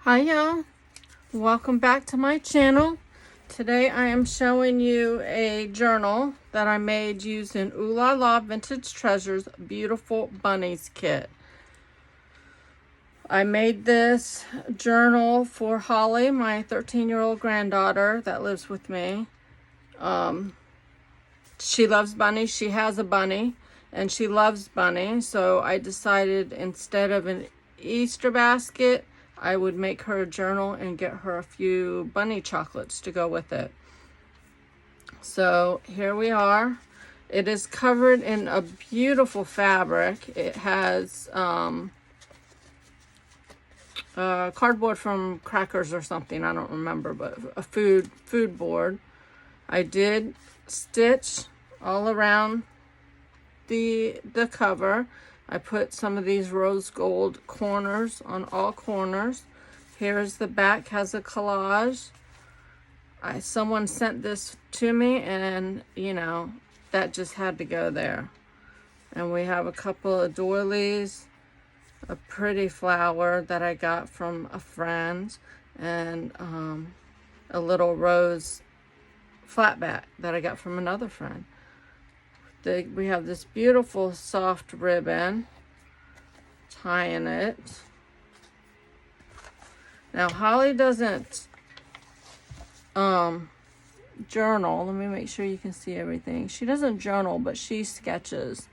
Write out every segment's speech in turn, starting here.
Hi y'all, welcome back to my channel. Today I am showing you a journal that I made using Oohlala Vintage Treasures Beautiful Bunnies kit. I made this journal for Holly, my 13-year-old granddaughter that lives with me. She loves bunnies. She has a bunny and she loves bunnies, so I decided instead of an Easter basket, I would make her a journal and get her a few bunny chocolates to go with it. So here we are. It is covered in a beautiful fabric. It has cardboard from Crackers or something, I don't remember, but a food board. I did stitch all around the cover. I put some of these rose gold corners on all corners. Here's the back, has a collage. Someone sent this to me and, you know, that just had to go there. And we have a couple of doilies, a pretty flower that I got from a friend, and a little rose flatback that I got from another friend. We have this beautiful soft ribbon tying it. Now Holly doesn't journal. Let me make sure you can see everything. She doesn't journal, but she sketches.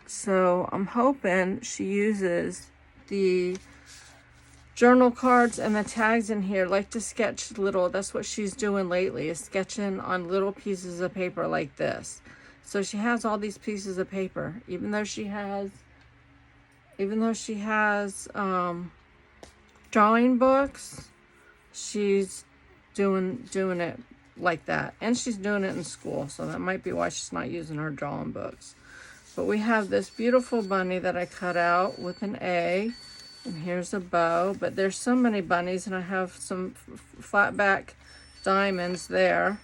So I'm hoping she uses the journal cards and the tags in here like to sketch little. That's what she's doing lately, is sketching on little pieces of paper like this. So she has all these pieces of paper, even though she has drawing books, she's doing it like that. And she's doing it in school, so that might be why she's not using her drawing books. But we have this beautiful bunny that I cut out with an A. And here's a bow, but there's so many bunnies, and I have some flat back diamonds there.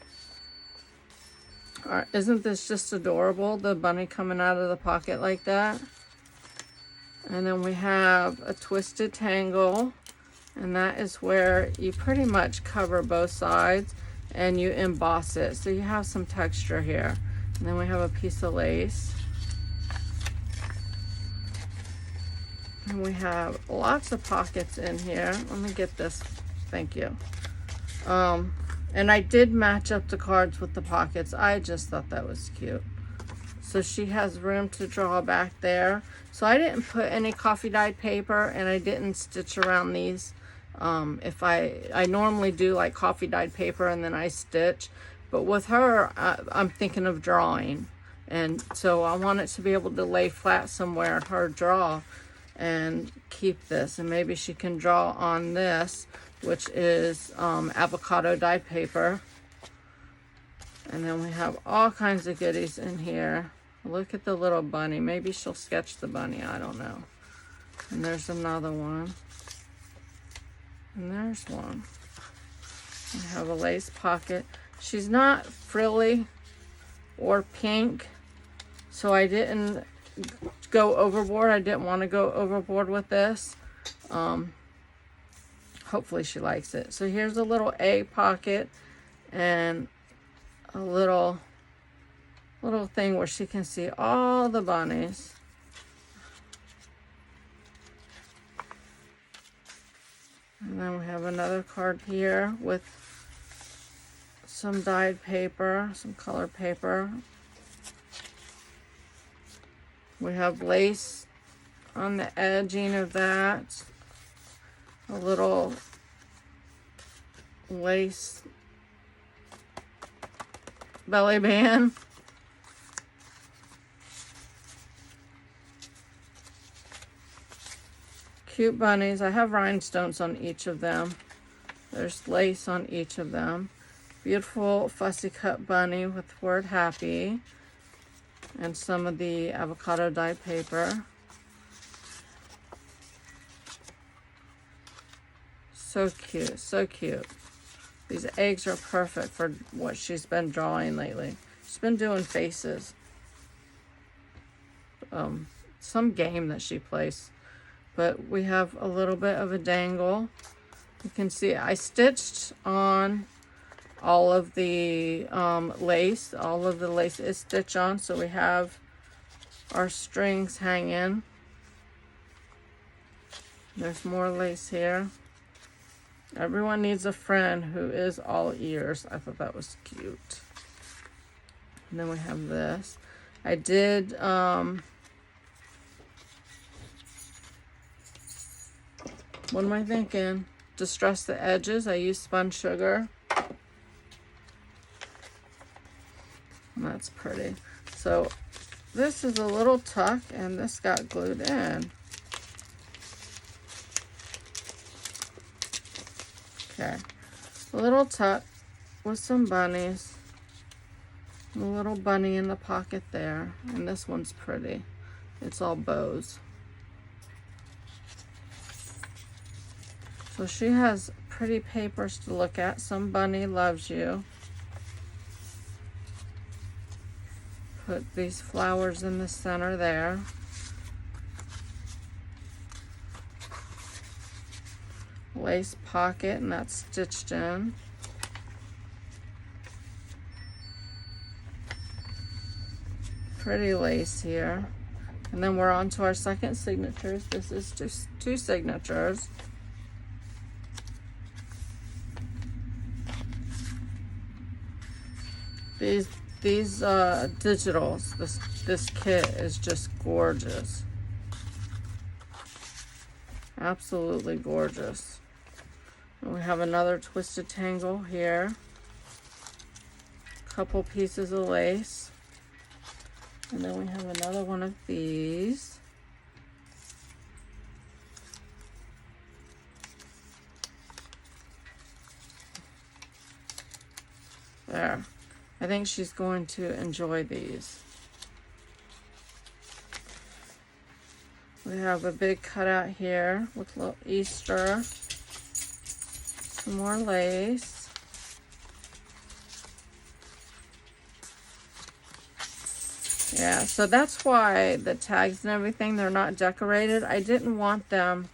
Isn't this just adorable? The bunny coming out of the pocket like that. And then we have a twisted tangle, and that is where you pretty much cover both sides and you emboss it. So you have some texture here. And then we have a piece of lace. And we have lots of pockets in here. Let me get this. Thank you. And I did match up the cards with the pockets. I just thought that was cute. So she has room to draw back there. So I didn't put any coffee dyed paper, and I didn't stitch around these. If I normally do like coffee dyed paper and then I stitch. But with her, I'm thinking of drawing. And so I want it to be able to lay flat somewhere at her draw and keep this, and maybe she can draw on this, which is avocado dye paper. And then we have all kinds of goodies in here. Look at the little bunny. Maybe she'll sketch the bunny, I don't know. And there's another one, and there's one. We have a lace pocket. She's not frilly or pink, so I didn't go overboard. I didn't want to go overboard with this. Hopefully she likes it. So here's a little A pocket and a little thing where she can see all the bunnies. And then we have another card here with some dyed paper, some colored paper. We have lace on the edging of that. A little lace belly band. Cute bunnies. I have rhinestones on each of them. There's lace on each of them. Beautiful fussy cut bunny with the word happy. And some of the avocado dye paper. So cute, so cute. These eggs are perfect for what she's been drawing lately. She's been doing faces. Some game that she plays but we have a little bit of a dangle. You can see I stitched on all of the lace. All of the lace is stitched on, so we have our strings hanging. There's more lace here. Everyone needs a friend who is all ears. I thought that was cute. And then we have this. I did what am I thinking? Distress the edges. I used spun sugar. And that's pretty. So this is a little tuck, and this got glued in. Okay. A little tuck with some bunnies. A little bunny in the pocket there. And this one's pretty. It's all bows. So she has pretty papers to look at. Some bunny loves you. Put these flowers in the center there. Lace pocket, and that's stitched in. Pretty lace here. And then we're on to our second signatures. This is just 2 signatures. These digitals, this kit is just gorgeous. Absolutely gorgeous. And we have another twisted tangle here. Couple pieces of lace. And then we have another one of these. There. I think she's going to enjoy these. We have a big cutout here with a little Easter. Some more lace. Yeah, so that's why the tags and everything, they're not decorated. I didn't want them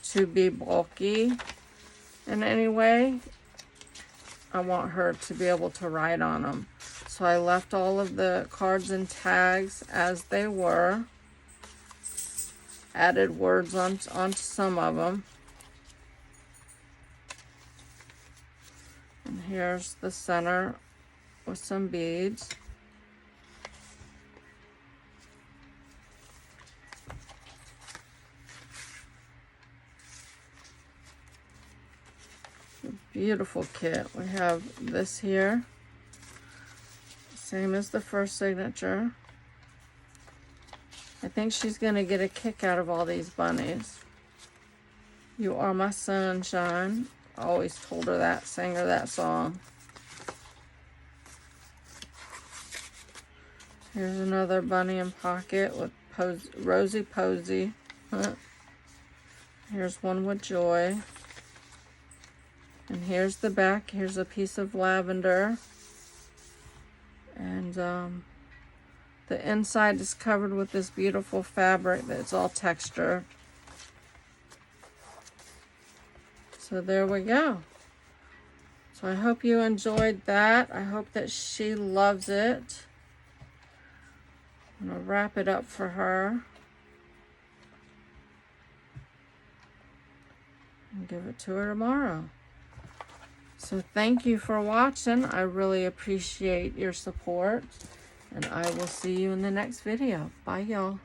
to be bulky in any way. I want her to be able to write on them. So I left all of the cards and tags as they were. Added words onto some of them. And here's the center with some beads. Beautiful kit. We have this here. Same as the first signature. I think she's going to get a kick out of all these bunnies. You are my sunshine. I always told her that, sang her that song. Here's another bunny in pocket with Rosie Posy. Here's one with joy. And here's the back. Here's a piece of lavender. And the inside is covered with this beautiful fabric that's all textured. So there we go. So I hope you enjoyed that. I hope that she loves it. I'm going to wrap it up for her. And give it to her tomorrow. So thank you for watching. I really appreciate your support. And I will see you in the next video. Bye, y'all.